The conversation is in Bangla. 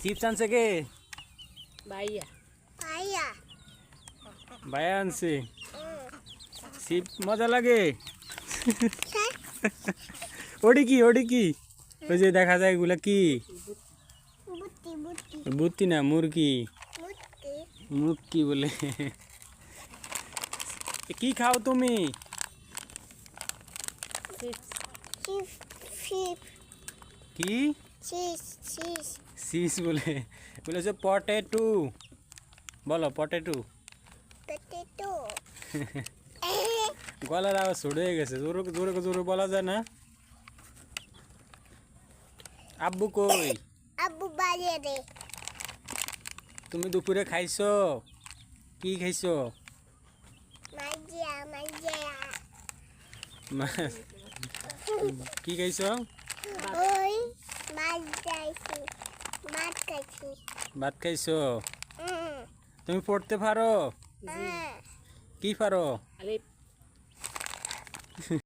চিপস আনছে কে? ভাইয়া ভাইয়া ভাইয়া আনছে। চিপ মজা লাগে। ওটি কি ওই যে দেখা যায় এগুলা কি? বুটি বুটি বুত্তি না, মুরগি। বুটি মুরগি বলে। কি খাও তুমি? চিপস চিপ চিপ কি চিজ চিজ সিস বলে? বলেছে পটেটো। বলো পটেটো। পটেটো গলার আওয়াজ ছোট হয়ে গেছে, জোরে জোরে জোরে বলা যায় না। আব্বু কই? আব্বু বাইরে তুমি দুপুরে খাইছো? কি খাইছো? মাজিয়া মাজিয়া মাছ। কি খাইছো? ওই মাছ খাইছি মাছ খাইছি ভাত খাইছো? তুমি পড়তে পারো? কি পারো? আলিফ